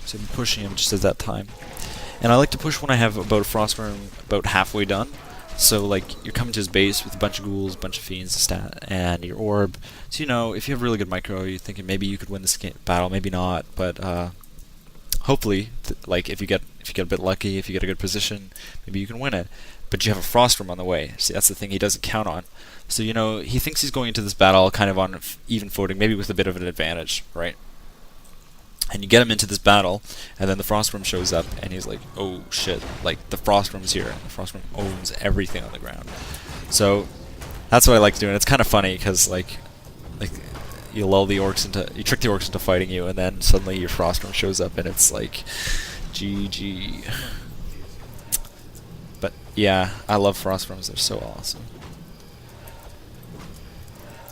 so I'm pushing him just at that time. And I like to push when I have about a Frostworm about halfway done. So like you're coming to his base with a bunch of ghouls, a bunch of fiends, and your orb. So you know if you have really good micro, you're thinking maybe you could win this battle, maybe not. But hopefully, like if you get a bit lucky, if you get a good position, maybe you can win it. But you have a Frostworm on the way. See, that's the thing he doesn't count on. So you know he thinks he's going into this battle kind of on even footing, maybe with a bit of an advantage, right? And you get him into this battle, and then the Frostworm shows up, and he's like, oh shit, like, the Frostworm's here. The Frostworm owns everything on the ground. So, that's what I like doing. It's kind of funny, because, like, you lull the orcs into, you trick the orcs into fighting you, and then suddenly your Frostworm shows up, and it's like, GG. But, yeah, I love Frostworms. They're so awesome.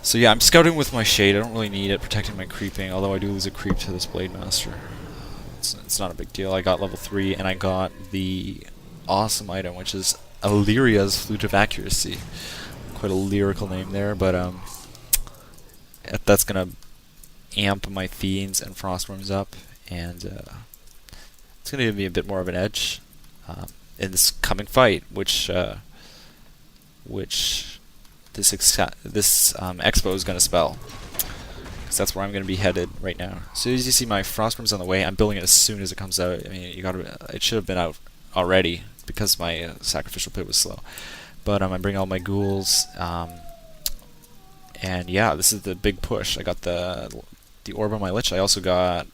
So yeah, I'm scouting with my shade. I don't really need it, protecting my creeping, although I do lose a creep to this Blade Master. It's not a big deal. I got level 3, and I got the awesome item, which is Illyria's Flute of Accuracy. Quite a lyrical name there, but that's gonna amp my fiends and frostworms up, and it's gonna give me a bit more of an edge in this coming fight, which this expo is going to spell, because that's where I'm going to be headed right now. So as you see, my Frostworm's on the way. I'm building it as soon as it comes out. I mean, it should have been out already because my sacrificial pit was slow. But I'm bringing all my ghouls, and yeah, this is the big push. I got the orb on my lich. I also got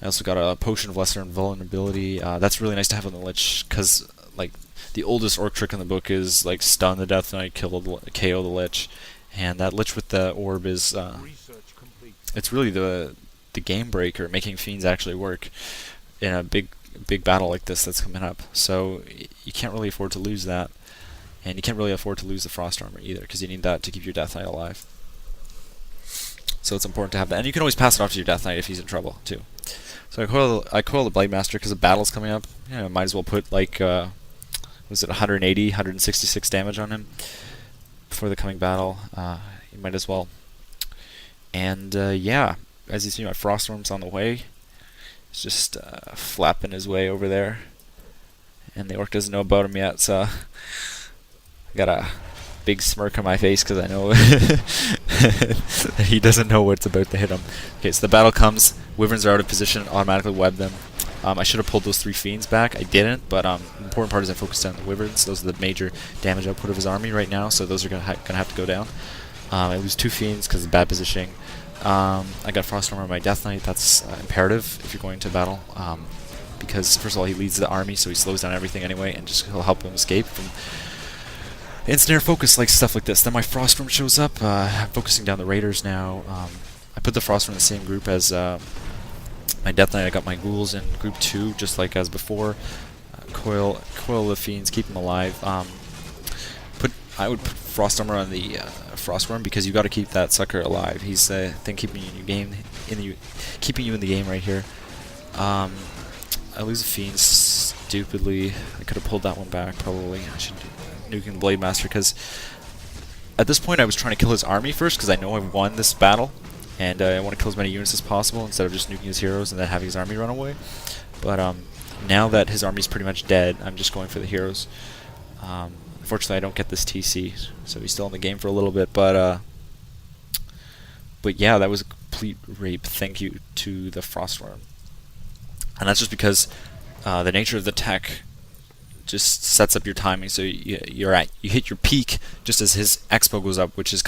a potion of lesser invulnerability. That's really nice to have on the lich, because like the oldest orc trick in the book is like stun the Death Knight, KO the lich, and that lich with the orb is it's really the game breaker, making fiends actually work in a big battle like this that's coming up. So you can't really afford to lose that, and you can't really afford to lose the frost armor either, because you need that to keep your Death Knight alive. So it's important to have that, and you can always pass it off to your Death Knight if he's in trouble too. So I coil the Blade Master because the battle's coming up. You know, might as well put like was it 180, 166 damage on him before the coming battle. You might as well. And yeah, as you see, my Frostworm's on the way. He's just flapping his way over there, and the orc doesn't know about him yet. So I got a big smirk on my face because I know that he doesn't know what's about to hit him. Okay, so the battle comes. Wyverns are out of position, automatically web them. I should have pulled those 3 fiends back. I didn't, but the important part is I focused on the wyverns. Those are the major damage output of his army right now, so those are gonna have to go down. I lose 2 fiends because of bad positioning. I got Frost Armor on my Death Knight. That's imperative if you're going to battle, because first of all he leads the army, so he slows down everything anyway, and he'll help him escape from instant focus, like stuff like this. Then my Frostworm shows up. I'm focusing down the raiders now. I put the Frostworm in the same group as my Death Knight. I got my ghouls in group 2, just like as before. Coil the fiends, keep them alive. I would put Frost Armor on the Frostworm, because you got to keep that sucker alive. He's the thing keeping you in your game, keeping you in the game right here. I lose a fiend stupidly. I could have pulled that one back probably. I should nuking the Blade Master, because at this point I was trying to kill his army first, because I know I've won this battle. And I want to kill as many units as possible instead of just nuking his heroes and then having his army run away. But now that his army's pretty much dead, I'm just going for the heroes. Unfortunately, I don't get this TC, so he's still in the game for a little bit. But yeah, that was a complete rape. Thank you to the Frostworm. And that's just because the nature of the tech just sets up your timing, so you hit your peak just as his expo goes up, which is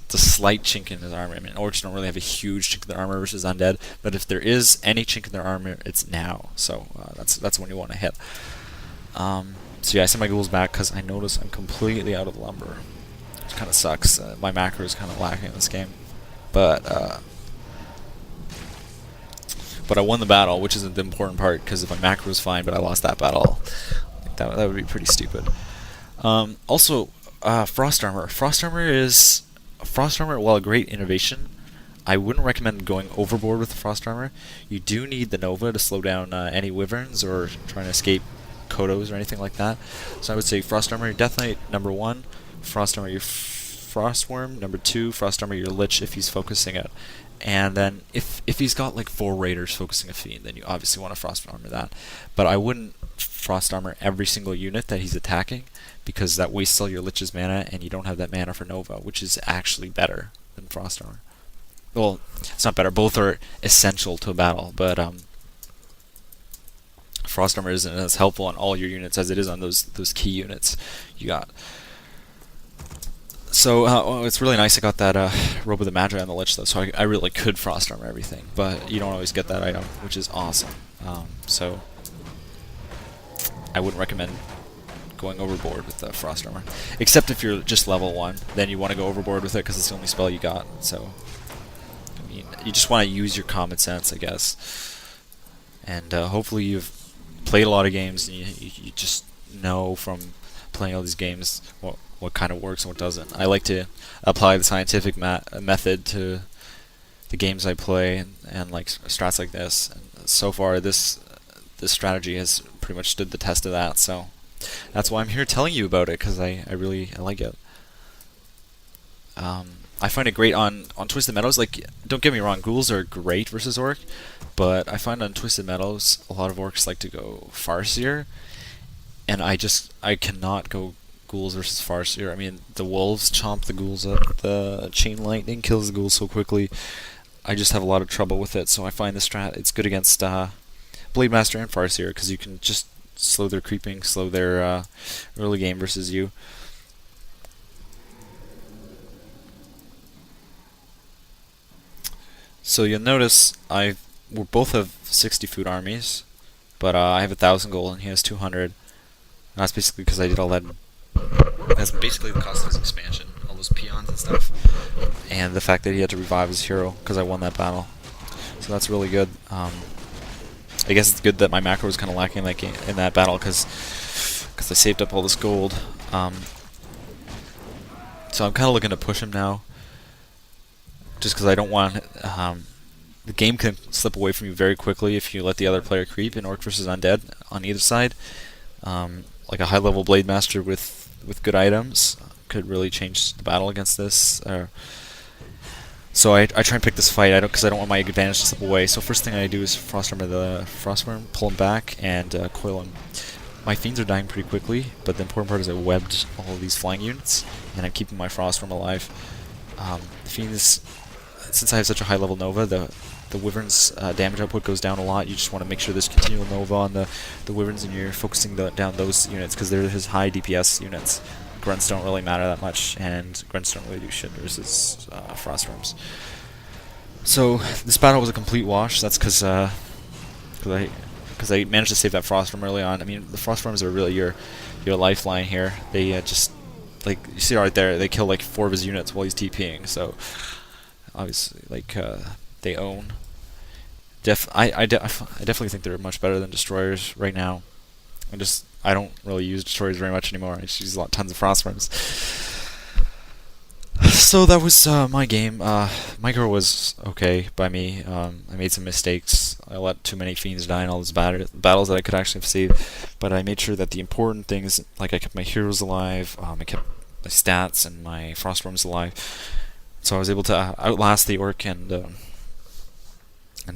the slight chink in his armor. I mean, orcs don't really have a huge chink in their armor versus undead, but if there is any chink in their armor, it's now. So that's when you want to hit. So yeah, I send my ghouls back because I notice I'm completely out of lumber, which kind of sucks. My macro is kind of lacking in this game, but I won the battle, which isn't the important part, because if my macro was fine, but I lost that battle, that would be pretty stupid. Also, Frost Armor. Frost Armor, while a great innovation, I wouldn't recommend going overboard with the Frost Armor. You do need the Nova to slow down any wyverns or trying to escape Kodos or anything like that. So I would say Frost Armor your Death Knight, number 1. Frost Armor your Frostworm, number 2. Frost Armor your Lich if he's focusing it. And then if he's got like 4 raiders focusing a fiend, then you obviously want to frost armor that. But I wouldn't frost armor every single unit that he's attacking, because that wastes all your lich's mana, and you don't have that mana for Nova, which is actually better than frost armor. Well, it's not better. Both are essential to a battle, but frost armor isn't as helpful on all your units as it is on those key units you got. So well, it's really nice I got that Robe of the Magi on the Lich, though, so I really could frost armor everything, but you don't always get that item, which is awesome. So I wouldn't recommend going overboard with the frost armor, except if you're just level 1, then you want to go overboard with it because it's the only spell you got. So I mean, you just want to use your common sense, I guess, and hopefully you've played a lot of games and you just know from playing all these games what kind of works and what doesn't. I like to apply the scientific method to the games I play, and like strats like this. And so far, this strategy has pretty much stood the test of that. So that's why I'm here telling you about it, because I really like it. I find it great on Twisted Meadows. Like, don't get me wrong, ghouls are great versus orc, but I find on Twisted Meadows a lot of orcs like to go Farseer, and I cannot go ghouls versus Farseer. I mean, the wolves chomp the ghouls up, the chain lightning kills the ghouls so quickly. I just have a lot of trouble with it, so I find the strat, it's good against Blade Master and Farseer, because you can just slow their creeping, slow their early game versus you. So you'll notice we both have 60 food armies, but I have 1,000 gold and he has 200. And that's basically because I did all that. That's basically the cost of his expansion, all those peons and stuff, and the fact that he had to revive his hero because I won that battle. So that's really good. I guess it's good that my macro was kind of lacking in that battle because I saved up all this gold. So I'm kind of looking to push him now, just because I don't want the game can slip away from you very quickly if you let the other player creep in Orc versus Undead on either side. Like a high level Blade Master with good items could really change the battle against this. So I try and pick this fight because I don't want my advantage to slip away. So first thing I do is Frost Armor the Frostworm, pull him back, and coil him. My fiends are dying pretty quickly, but the important part is I webbed all of these flying units, and I'm keeping my Frostworm alive. The fiends, since I have such a high level Nova, the Wyvern's damage output goes down a lot. You just want to make sure there's continual Nova on the Wyverns, and you're focusing down those units because they're his high DPS units. Grunts don't really matter that much, and Grunts don't really do shit versus Frostworms. So this battle was a complete wash. That's because I managed to save that Frostworm early on. I mean, the Frostworms are really your lifeline here. They just, like, you see right there, they kill like 4 of his units while he's TPing. So obviously, like, they own. I definitely think they're much better than destroyers right now. I don't really use destroyers very much anymore. I just use tons of Frostworms. So that was my game. Micro was okay by me. I made some mistakes. I let too many fiends die in all those battles that I could actually have saved. But I made sure that the important things, like I kept my heroes alive, I kept my stats and my Frostworms alive. So I was able to outlast the Orc and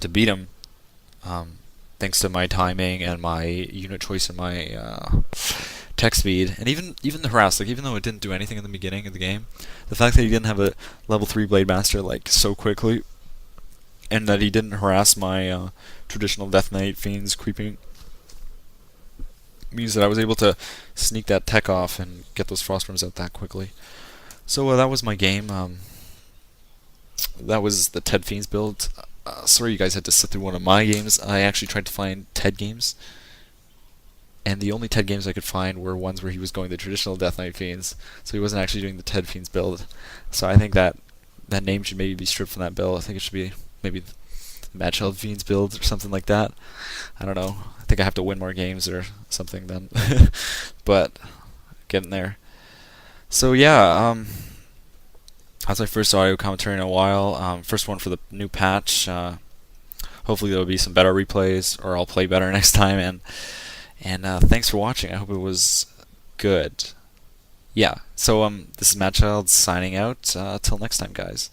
to beat him, thanks to my timing and my unit choice and my tech speed, and even the harass. Like, even though it didn't do anything in the beginning of the game, the fact that he didn't have a level 3 Blade Master like so quickly, and that he didn't harass my traditional Death Knight fiends creeping, means that I was able to sneak that tech off and get those Frostworms out that quickly. So that was my game. That was the Ted Fiends build. Sorry you guys had to sit through one of my games. I actually tried to find Ted games, and the only Ted games I could find were ones where he was going the traditional Death Knight Fiends, so he wasn't actually doing the Ted Fiends build. So I think that name should maybe be stripped from that build. I think it should be maybe the Madchild Fiends build or something like that. I don't know. I think I have to win more games or something then. But getting there. So yeah, that's my first audio commentary in a while. First one for the new patch. Hopefully there will be some better replays, or I'll play better next time. And thanks for watching. I hope it was good. Yeah. So this is Madchild signing out. Till next time, guys.